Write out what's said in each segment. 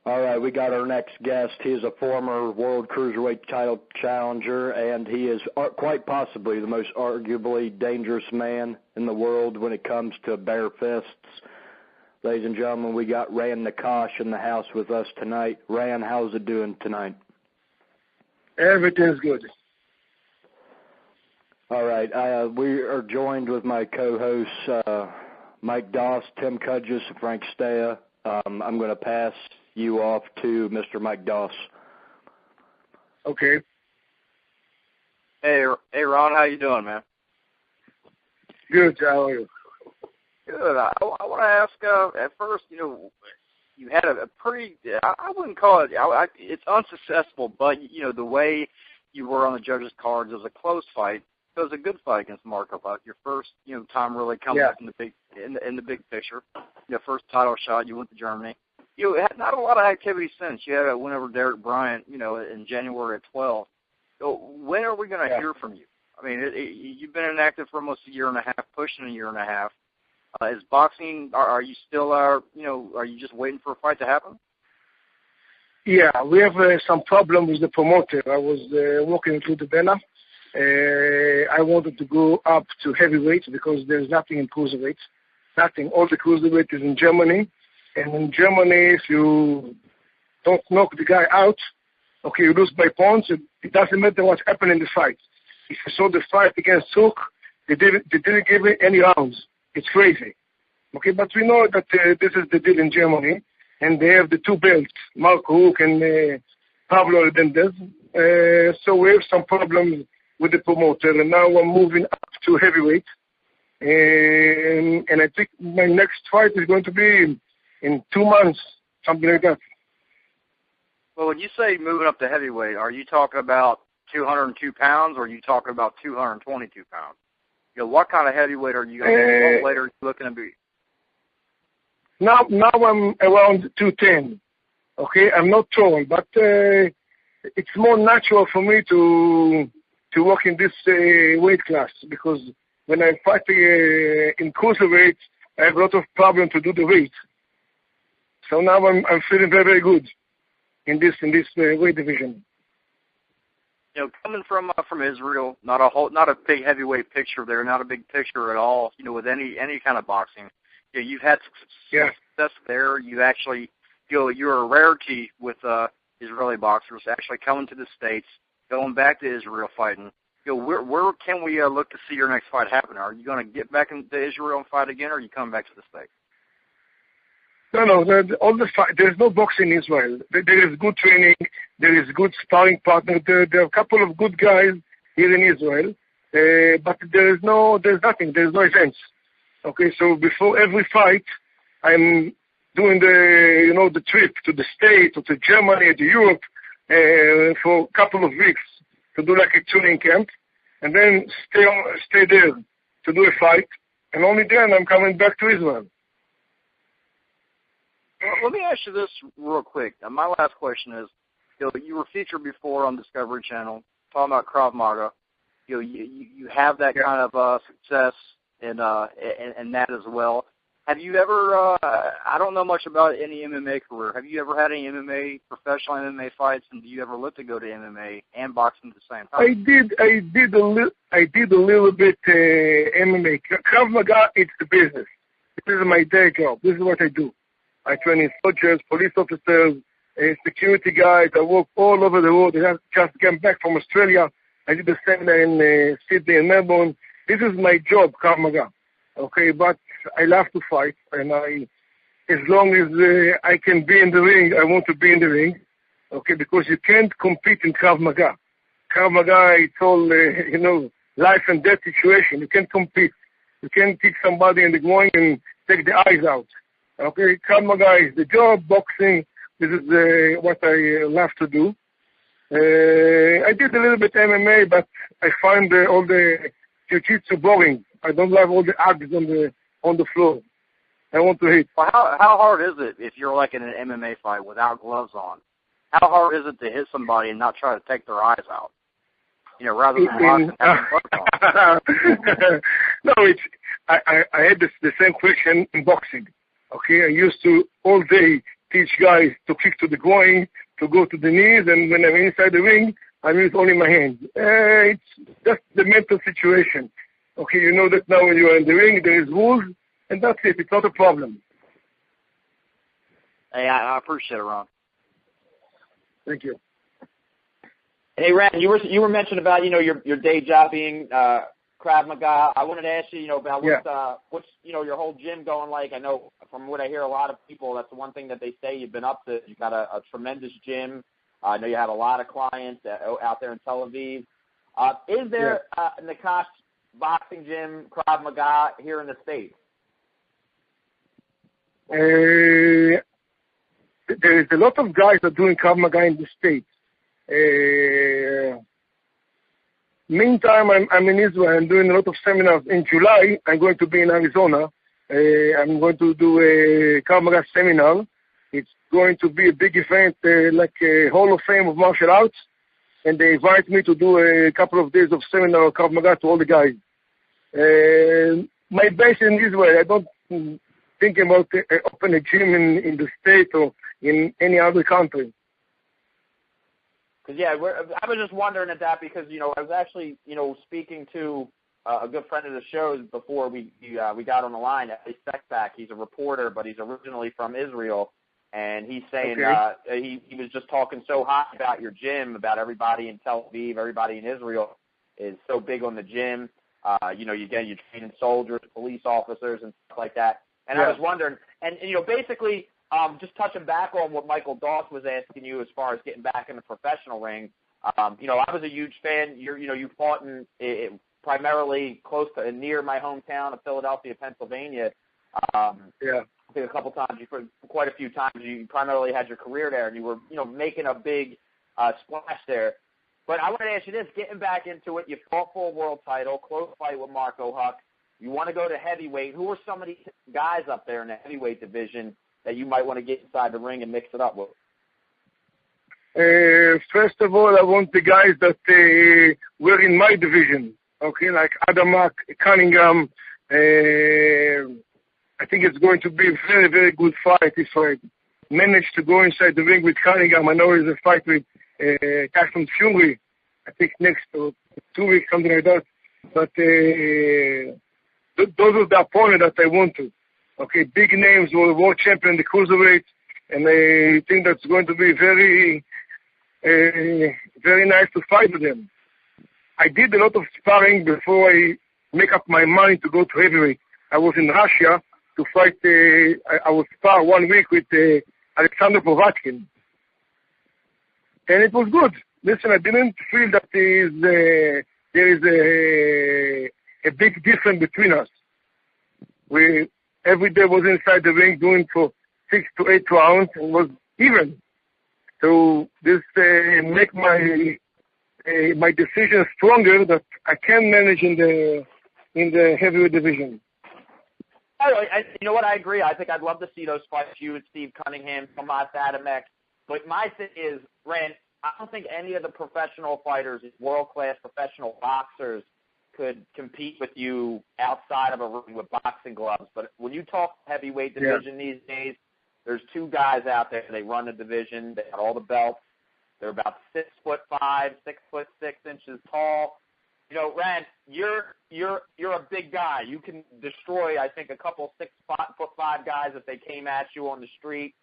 All right, we got our next guest. He is a former World Cruiserweight title challenger, and he is quite possibly the most arguably dangerous man in the world when it comes to bare fists. Ladies and gentlemen, we got RAN NAKASH in the house with us tonight. RAN, how's it doing tonight? Everything's good. All right, we are joined with my co-hosts, Mike Doss, Tim Cudges, and Frank Stea. I'm going to pass you off to Mr. Mike Doss. Okay. Hey, Ron, how you doing, man? Good. How are you? Good. I want to ask. At first, you had a pretty. I wouldn't call it. It's unsuccessful, but the way you were on the judges' cards, it was a close fight. It was a good fight against Marco Huck. Your first, time really coming up in the big picture. Your first title shot. You went to Germany. You had not a lot of activity since. You had a win over Derek Bryant, in January of 12. So when are we going to hear from you? I mean, you've been inactive for almost a year and a half, pushing a year and a half. Is boxing? Are you still? Are you just waiting for a fight to happen? Yeah, we have some problem with the promoter. I was walking through the banner. I wanted to go up to heavyweight because there's nothing in cruiserweight. Nothing. All the cruiserweight is in Germany. And in Germany, if you don't knock the guy out, okay, you lose by points. It doesn't matter what happened in the fight. If you saw the fight against Huck, they didn't give it any rounds. It's crazy. Okay, but we know that this is the deal in Germany, and they have the two belts, Marco Huck and Pablo Hernandez. So we have some problems with the promoter, and now I'm moving up to heavyweight. And I think my next fight is going to be in 2 months, something like that. Well, when you say moving up to heavyweight, are you talking about 202 pounds, or are you talking about 222 pounds? What kind of heavyweight are you going to be? What weight are you looking to be? Now I'm around 210. Okay, I'm not tall, but it's more natural for me to work in this weight class, because when I fight in cruiserweight, I have a lot of problems to do the weight. So now I'm feeling very, very good in this weight division. Coming from Israel, not a big heavyweight picture there, not a big picture at all. With any kind of boxing, you've had success there. You actually, you're a rarity with Israeli boxers actually coming to the States, going back to Israel fighting. Where can we look to see your next fight happen? Are you going to get back into Israel and fight again, or are you coming back to the States? No, there's no boxing in Israel. There is good training. There is good sparring partner. There are a couple of good guys here in Israel, but there's nothing. There's no events. Okay, so before every fight, I'm doing the trip to the States or to Germany or to Europe for a couple of weeks to do like a training camp, and then stay there to do a fight, and only then I'm coming back to Israel. Let me ask you this real quick. My last question is, you were featured before on Discovery Channel talking about Krav Maga. You have that kind of success in that as well. Have you ever? I don't know much about any MMA career. Have you ever had any professional MMA fights? And do you ever look to go to MMA and boxing at the same time? I did a little bit MMA. Krav Maga, it's the business. This is my day job. This is what I do. I train in soldiers, police officers, security guys. I work all over the world. I just came back from Australia. I did the same in Sydney and Melbourne. This is my job, Krav Maga. Okay, but I love to fight, and as long as I can be in the ring, I want to be in the ring. Okay, because you can't compete in Krav Maga. Krav Maga, it's all life and death situation. You can't compete. You can't kick somebody in the groin and take the eyes out. Okay, Krav Maga is the job. Boxing, this is what I love to do. I did a little bit MMA, but I find all the jiu-jitsu boring. I don't like all the hugs on the floor. I want to hit. Well, how hard is it if you're like in an MMA fight without gloves on? How hard is it to hit somebody and not try to take their eyes out? Rather than having gloves on. No, I had the same question in boxing. Okay, I used to all day teach guys to kick to the groin, to go to the knees, and when I'm inside the ring, I use only my hands. It's just the mental situation. Okay, you know that now when you are in the ring, there is rules, and that's it. It's not a problem. Hey, I appreciate it, Ron. Thank you. Hey, Ran, you were mentioning about your day job being Krav Maga. I wanted to ask you about what's your whole gym going like. I know from what I hear, a lot of people, that's the one thing that they say you've been up to. You've got a tremendous gym. I know you have a lot of clients out there in Tel Aviv. Is there a Nakash boxing gym, Krav Maga, here in the States? There is a lot of guys that are doing Krav Maga in the States. Meantime, I'm in Israel. I'm doing a lot of seminars. In July, I'm going to be in Arizona. I'm going to do a Krav Maga seminar. It's going to be a big event, like a Hall of Fame of martial arts. And they invite me to do a couple of days of seminar of Krav Maga to all the guys. My base in Israel. I don't think about open a gym in the state or in any other country. Cause I was just wondering at that because I was actually speaking to a good friend of the show before we got on the line. Sekbak, he's a reporter, but he's originally from Israel, and he's saying he was just talking so high about your gym, about everybody in Tel Aviv, everybody in Israel is so big on the gym. You're training soldiers, police officers, and stuff like that. And I was wondering, and basically. Just touching back on what Michael Doss was asking you as far as getting back in the professional ring, I was a huge fan. You fought in primarily close to near my hometown of Philadelphia, Pennsylvania. I think a couple times, quite a few times, you primarily had your career there, and you were making a big splash there. But I wanted to ask you this: getting back into it, you fought for a world title, close fight with Marco Huck. You want to go to heavyweight. Who are some of these guys up there in the heavyweight division that you might want to get inside the ring and mix it up with? First of all, I want the guys that were in my division, okay, like Adamek, Cunningham. I think it's going to be a very, very good fight if I manage to go inside the ring with Cunningham. I know there's a fight with Tyson Fury, I think next 2 weeks, something like that. But those are the opponents that I want to. Okay, big names, world champion, the cruiserweight, and I think that's going to be very, very nice to fight with them. I did a lot of sparring before I make up my mind to go to heavyweight. I was in Russia to fight. I was spar 1 week with Alexander Povatkin, and it was good. Listen, I didn't feel that there is a big difference between us. Every day was inside the ring doing for 6 to 8 rounds and was even. So this make my decision stronger that I can manage in the heavyweight division. You know what? I agree. I think I'd love to see those fights, you and Steve Cunningham, Tomasz, Adamek. But my thing is, Ran, I don't think any of the professional fighters, world-class professional boxers, could compete with you outside of a ring with boxing gloves. But when you talk heavyweight division these days, there's 2 guys out there. They run the division. They got all the belts. They're about 6'5", 6'6" tall. Ran, you're a big guy. You can destroy, I think, a couple 6'5" guys if they came at you on the street.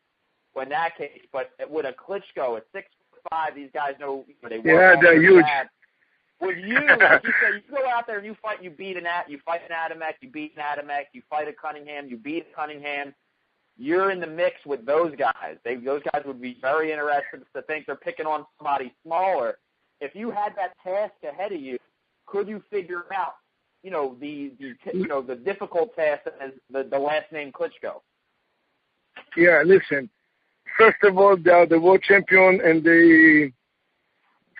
Well, in that case, but with a Klitschko at 6'5", these guys know they work. Yeah, they're huge. With you, like you say, you go out there and you fight an Adamek, you beat an Adamek, you fight a Cunningham, you beat a Cunningham. You're in the mix with those guys. Those guys would be very interested to think they're picking on somebody smaller. If you had that task ahead of you, could you figure out, the difficult task as the last name Klitschko? Yeah, listen. First of all, they are the world champion, and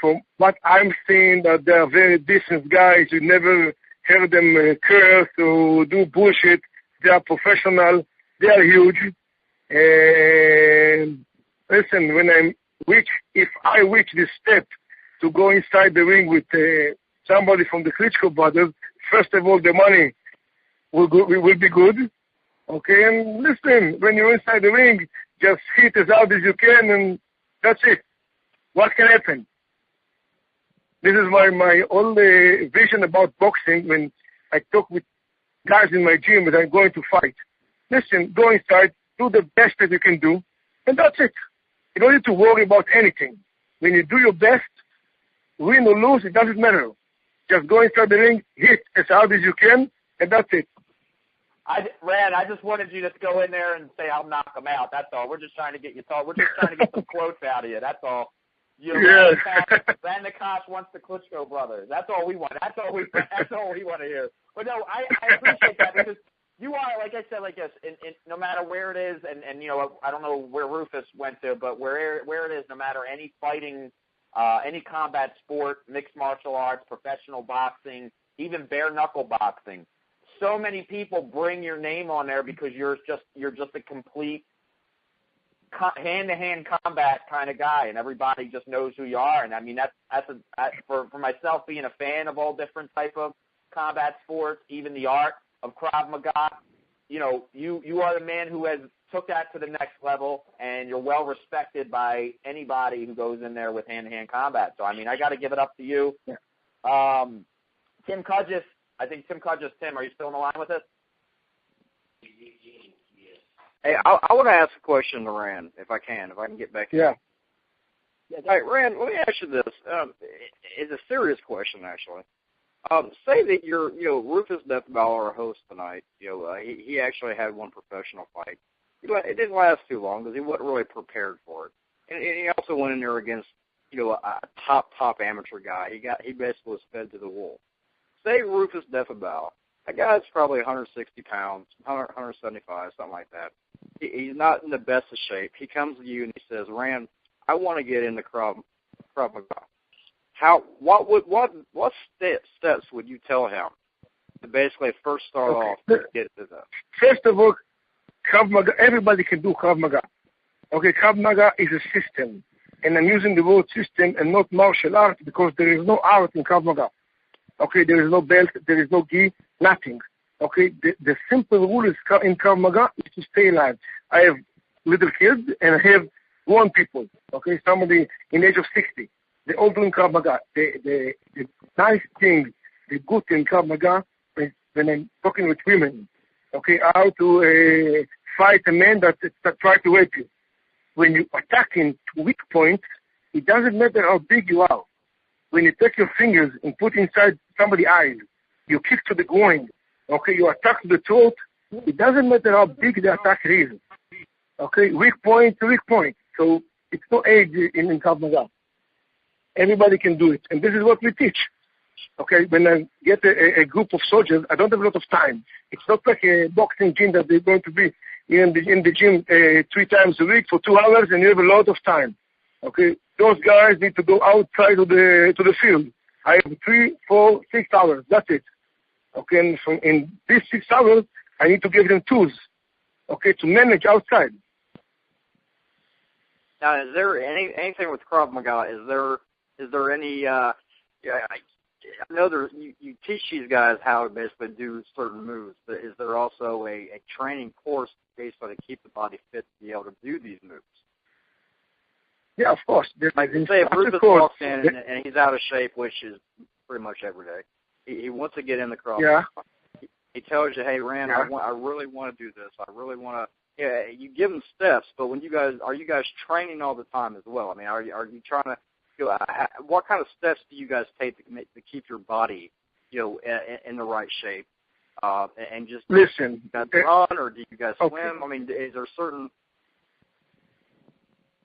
from what I'm seeing, that they are very decent guys. You never heard them curse or do bullshit. They are professional. They are huge. And listen, if I reach this step to go inside the ring with somebody from the Klitschko brothers, first of all, the money will be good. Okay, and listen, when you're inside the ring, just hit as hard as you can, and that's it. What can happen? This is my only vision about boxing when I talk with guys in my gym that I'm going to fight. Listen, go inside, do the best that you can do, and that's it. You don't need to worry about anything. When you do your best, win or lose, it doesn't matter. Just go inside the ring, hit as hard as you can, and that's it. Ran, I just wanted you to go in there and say, I'll knock him out. That's all. We're just trying to get you talk. We're just trying to get some quotes out of you. That's all. RAN NAKASH wants the Klitschko brothers. That's all we want. That's all we want to hear. But no, I appreciate that because you are, like I said, like this, no matter where it is, and you know, I don't know where Rufus went to, but where it is, no matter any fighting, any combat sport, mixed martial arts, professional boxing, even bare knuckle boxing, so many people bring your name on there because you're just a complete hand-to-hand combat kind of guy, and everybody just knows who you are. And I mean, for myself, being a fan of all different type of combat sports, even the art of Krav Maga, you know, you are the man who has took that to the next level, and you're well respected by anybody who goes in there with hand-to-hand combat. So I mean, I got to give it up to you. Yeah. Tim Cudgis, I think Tim Cudgis. Tim, are you still on the line with us? Hey, I want to ask a question to Ran, if I can get back. Yeah. All right, Ran, let me ask you this. It's a serious question, actually. Say that Rufus Deathbauer, our host tonight, he actually had one professional fight. It didn't last too long because he wasn't really prepared for it. And he also went in there against, a top amateur guy. He basically was fed to the wolves. Say Rufus Deathbauer. That guy's probably 160 pounds, 175, something like that. He's not in the best of shape. He comes to you and he says, Ran, I want to get into Krav Maga. What steps would you tell him to basically first start off to get to that? First of all, Krav Maga, everybody can do Krav Maga. Okay, Krav Maga is a system. And I'm using the word system and not martial art because there is no art in Krav Maga. Okay, there is no belt, there is no gi, nothing. Okay, the simple rule is in Krav Maga is to stay alive. I have little kids and I have grown people. Okay, somebody in the age of 60. They all doing Krav Maga. The nice thing, the good thing in Krav Maga is when I'm talking with women. Okay, how to fight a man that try to rape you. When you attacking weak points, it doesn't matter how big you are. When you take your fingers and put inside somebody's eyes, you kick to the groin, okay, you attack to the throat, it doesn't matter how big the attack is. Okay, weak point to weak point. So it's no age in Krav Maga. Everybody can do it. And this is what we teach. Okay, when I get a group of soldiers, I don't have a lot of time. It's not like a boxing gym that they're going to be in the gym 3 times a week for 2 hours and you have a lot of time. Okay, those guys need to go outside of the field. I have 3, 4, 6 hours. That's it. Okay, and in these 6 hours, I need to give them tools. Okay, to manage outside. Now, is there anything with Krav Maga? Is there any? I know you teach these guys how to basically do certain moves, but is there also a training course basically to keep the body fit to be able to do these moves? Yeah, of course. Like say if Rufus walks in and he's out of shape, which is pretty much every day, he wants to get in the Krav Maga. He tells you, hey, Ran, I really want to do this. I really want to. Yeah, you give them steps, but are you guys training all the time as well? I mean, are you trying to? What kind of steps do you guys take to keep your body, in the right shape? And just listen. Do you guys run or do you guys swim? I mean, is there certain?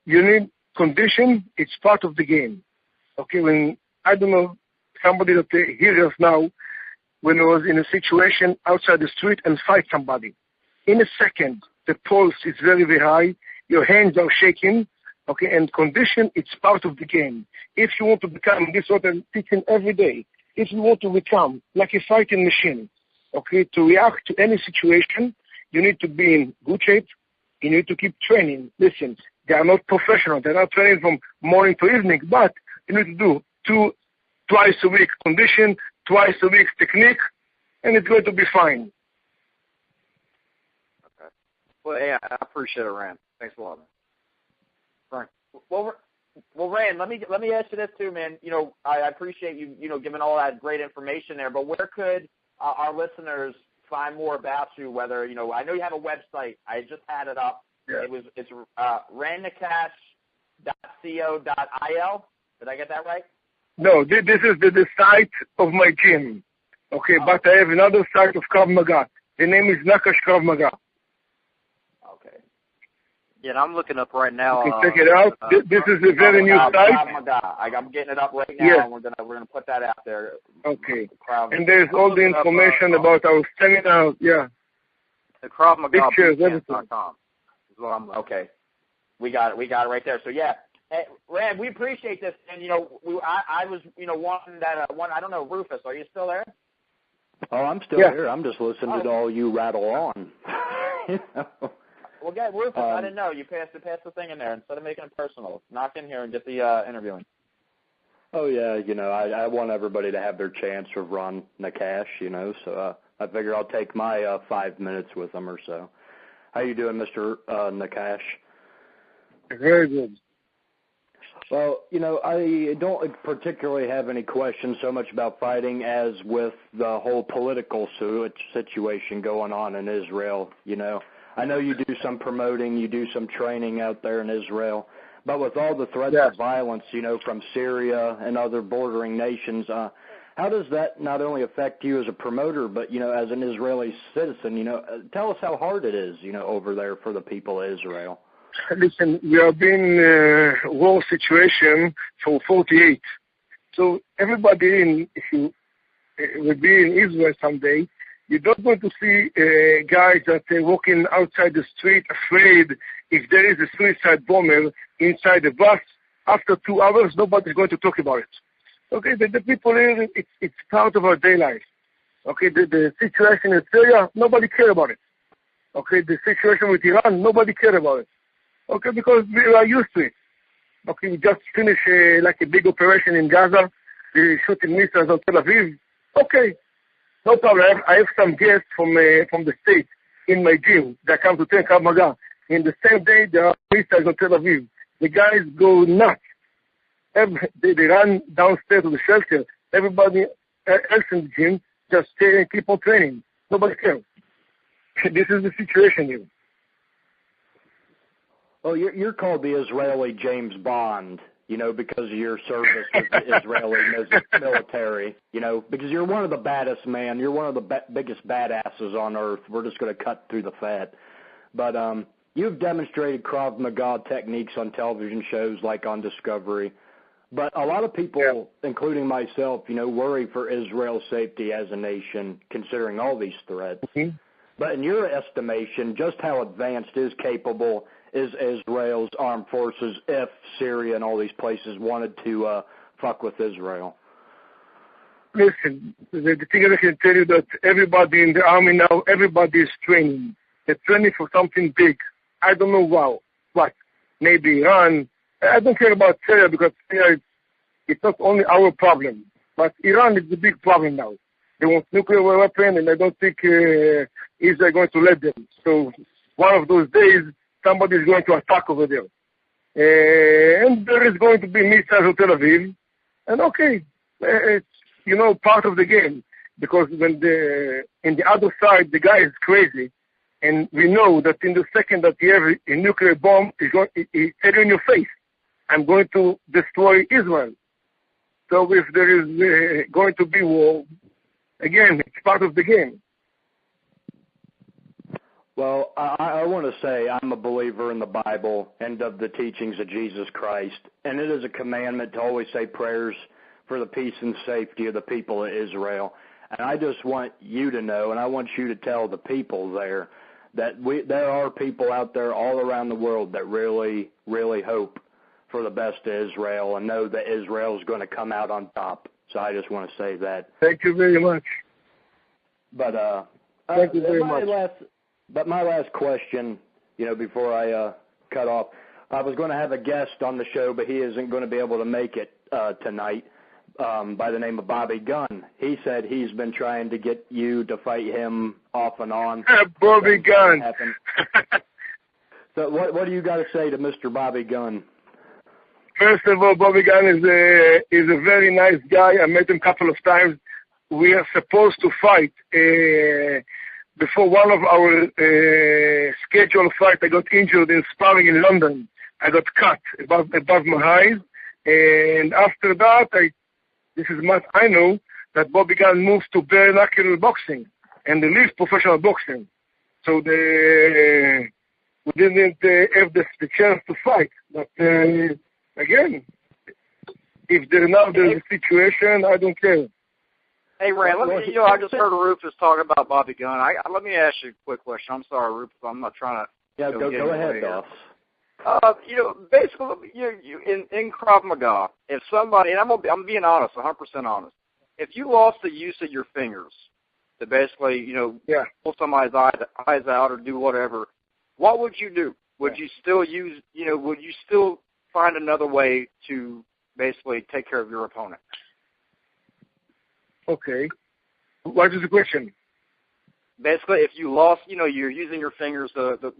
You need condition. It's part of the game. Okay, when I don't know somebody that hears us now, when I was in a situation outside the street and fight somebody, in a second the pulse is very, very high. Your hands are shaking. Okay, and condition, it's part of the game. If you want to become this sort of teaching every day, if you want to become like a fighting machine, okay, to react to any situation, you need to be in good shape. You need to keep training. Listen, they are not professional. They're not training from morning to evening, but you need to do twice a week condition, twice a week technique, and it's going to be fine. Okay. Well, yeah, I appreciate it, Ran. Thanks a lot. Right. Well, Ran, let me ask you this too, man. You know, I appreciate you giving all that great information there. But where could our listeners find more about you? Whether I know you have a website. I just had it up. Yeah. It's rannakash.co.il. Did I get that right? No, this is the site of my gym. Okay, but I have another site of Krav Maga. The name is Nakash Krav Maga. Okay. Yeah, and I'm looking up right now. Okay, check it out. This is a very new site. Krav Maga. I'm getting it up right now, Yes. and we're gonna put that out there. Okay. And there's all the information about our seminars. Yeah. The Krav Maga Pictures, everything. is what I'm looking. Okay. We got it right there. So yeah. Hey, Ran, we appreciate this, and I was wanting that one. I don't know, Rufus, are you still there? Oh, I'm still here. I'm just listening to all you rattle on. Well, get Rufus. I didn't know you passed the thing in there instead of making it personal. Knock in here and get the interviewing. Oh yeah, I want everybody to have their chance of RAN NAKASH. So I figure I'll take my 5 minutes with them or so. How you doing, Mr. NAKASH? Very good. Well, I don't particularly have any questions so much about fighting as with the whole political situation going on in Israel. I know you do some promoting, you do some training out there in Israel, but with all the threats of violence, from Syria and other bordering nations, how does that not only affect you as a promoter, but, as an Israeli citizen, tell us how hard it is, over there for the people of Israel. Listen, we have been in a war situation for 48. So everybody, if you will be in Israel someday, you're not going to see guys that are walking outside the street afraid if there is a suicide bomber inside the bus. After 2 hours, nobody's going to talk about it. Okay, the people here, it's part of our day life. Okay, the situation in Syria, nobody cares about it. Okay, the situation with Iran, nobody cares about it. Okay, because we are used to it. Okay, we just finished like a big operation in Gaza. We're shooting missiles on Tel Aviv. Okay, no problem. I have some guests from the States in my gym that come to train Krav Maga. In the same day, there are missiles on Tel Aviv. The guys go nuts. They run downstairs to the shelter. Everybody else in the gym just stay and keep on training. Nobody cares. This is the situation here. Well, you're called the Israeli James Bond, because of your service with the Israeli military, because you're one of the baddest, man. You're one of the biggest badasses on earth. We're just going to cut through the fat. But you've demonstrated Krav Maga techniques on television shows like on Discovery. But a lot of people, including myself, worry for Israel's safety as a nation, considering all these threats. Mm-hmm. But in your estimation, just how advanced capable is Israel's armed forces if Syria and all these places wanted to fuck with Israel? Listen, the thing I can tell you that everybody in the army now, everybody is training. They're training for something big. I don't know what. Maybe Iran. I don't care about Syria because Syria, it's not only our problem. But Iran is the big problem now. They want nuclear weapon, and I don't think Israel is going to let them. So one of those days, somebody is going to attack over there. And there is going to be missiles on Tel Aviv. And okay, it's, part of the game. Because when in the other side, the guy is crazy. And we know that in the second that you have a nuclear bomb, he's tell you in your face, I'm going to destroy Israel. So if there is going to be war, again, it's part of the game. Well, I want to say I'm a believer in the Bible and of the teachings of Jesus Christ, and it is a commandment to always say prayers for the peace and safety of the people of Israel. And I just want you to know, and I want you to tell the people there, that there are people out there all around the world that really, really hope for the best of Israel and know that Israel is going to come out on top. So I just want to say that. Thank you very much. But thank you very much. But my last question, before I cut off, I was going to have a guest on the show, but he isn't going to be able to make it tonight, by the name of Bobby Gunn. He said he's been trying to get you to fight him off and on. Bobby Gunn. So what do you got to say to Mr. Bobby Gunn? First of all, Bobby Gunn is a very nice guy. I met him a couple of times. We are supposed to fight. Before one of our scheduled fights, I got injured in sparring in London. I got cut above my eyes. And after that, this is what I know, that Bobby Gunn moved to bare knuckle boxing and the least professional boxing. So we didn't have the chance to fight. But again, if there's a situation, I don't care. Hey, Ran, I just heard Rufus talk about Bobby Gunn. Let me ask you a quick question. I'm sorry, Rufus, I'm not trying to. Yeah, go ahead, Doss. Basically, you in Krav Maga, if somebody, and I'm being honest, 100% honest, if you lost the use of your fingers to basically, pull somebody's eyes out or do whatever, what would you do? Would you still use, would you still find another way to basically take care of your opponent? Okay. What is the question? Basically, if you lost, you're using your fingers to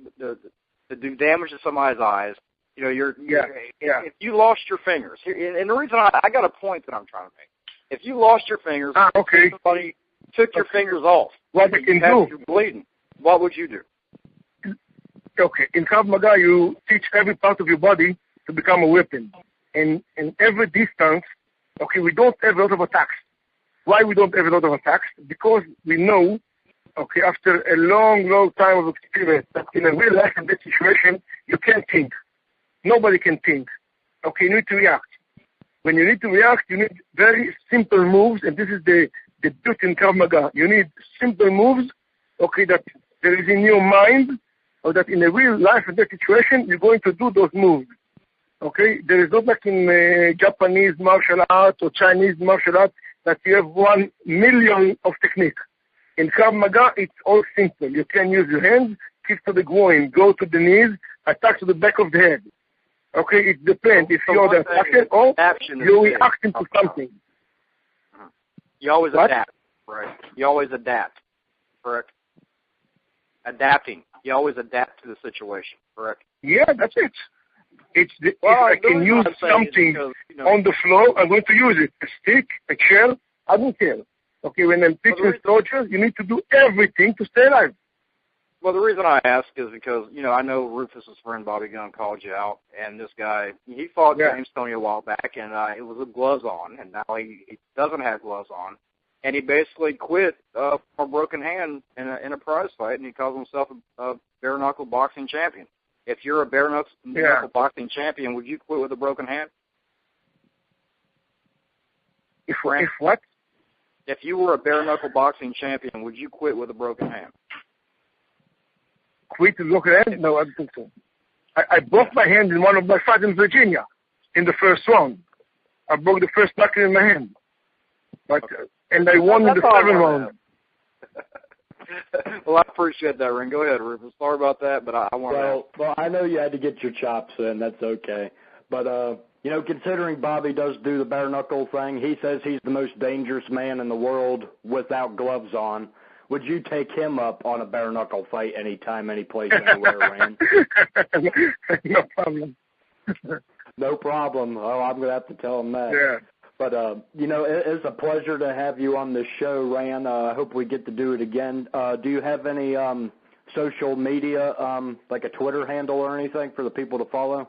do damage to somebody's eyes, if you lost your fingers, and the reason I got a point that I'm trying to make. If you lost your fingers, somebody took your fingers off, what you can do? You're bleeding. What would you do? Okay, in Krav Maga, you teach every part of your body to become a weapon. And in every distance, we don't have a lot of attacks. Why we don't have a lot of attacks? Because we know, after a long time of experience, that in a real life in that situation, you can't think. Nobody can think. You need to react. When you need to react, you need very simple moves, and this is the beauty in Krav Maga. You need simple moves, that there is in your mind, or that in a real life in that situation, you're going to do those moves. There is not like in Japanese martial art or Chinese martial art that you have 1 million of technique. In Krav Maga, it's all simple. You can use your hands, kick to the groin, go to the knees, attack to the back of the head. It depends if you're the attacker or you're reacting to something. You always adapt, right? You always adapt, correct? Adapting. You always adapt to the situation, correct? Yeah, that's it. If I can use something on the floor, I'm going to use it. A stick, a chair, I don't care. When I'm teaching soldiers, you need to do everything to stay alive. Well, the reason I ask is because, I know Rufus's friend Bobby Gunn called you out, and this guy, he fought James Toney a while back, and it was with gloves on, and now he doesn't have gloves on. And he basically quit from a broken hand in a prize fight, and he calls himself a bare-knuckle boxing champion. If you're a bare-knuckle boxing champion, would you quit with a broken hand? If what? If you were a bare-knuckle boxing champion, would you quit with a broken hand? Quit with a broken hand? No, I don't think so. I broke my hand in one of my fights in Virginia in the first round. I broke the first knuckle in my hand. And I won in the 7th round. Well, I appreciate that, Ring. Go ahead, Rufus. Sorry about that, but I want to. Well, I know you had to get your chops in. That's okay. But, considering Bobby does do the bare-knuckle thing, he says he's the most dangerous man in the world without gloves on. Would you take him up on a bare-knuckle fight anytime, any place, anywhere, Rand? No problem. No problem. Oh, I'm going to have to tell him that. Yeah. But, it's a pleasure to have you on the show, Ran. I hope we get to do it again. Do you have any social media, like a Twitter handle or anything for the people to follow?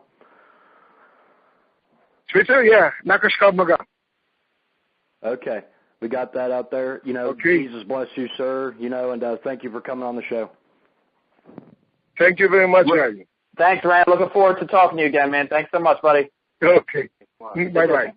Twitter, yeah. Nakash Krav Maga. Okay. We got that out there. Jesus bless you, sir. And thank you for coming on the show. Thank you very much, Ryan. Thanks, Ryan. Looking forward to talking to you again, man. Thanks so much, buddy. Okay. Bye-bye.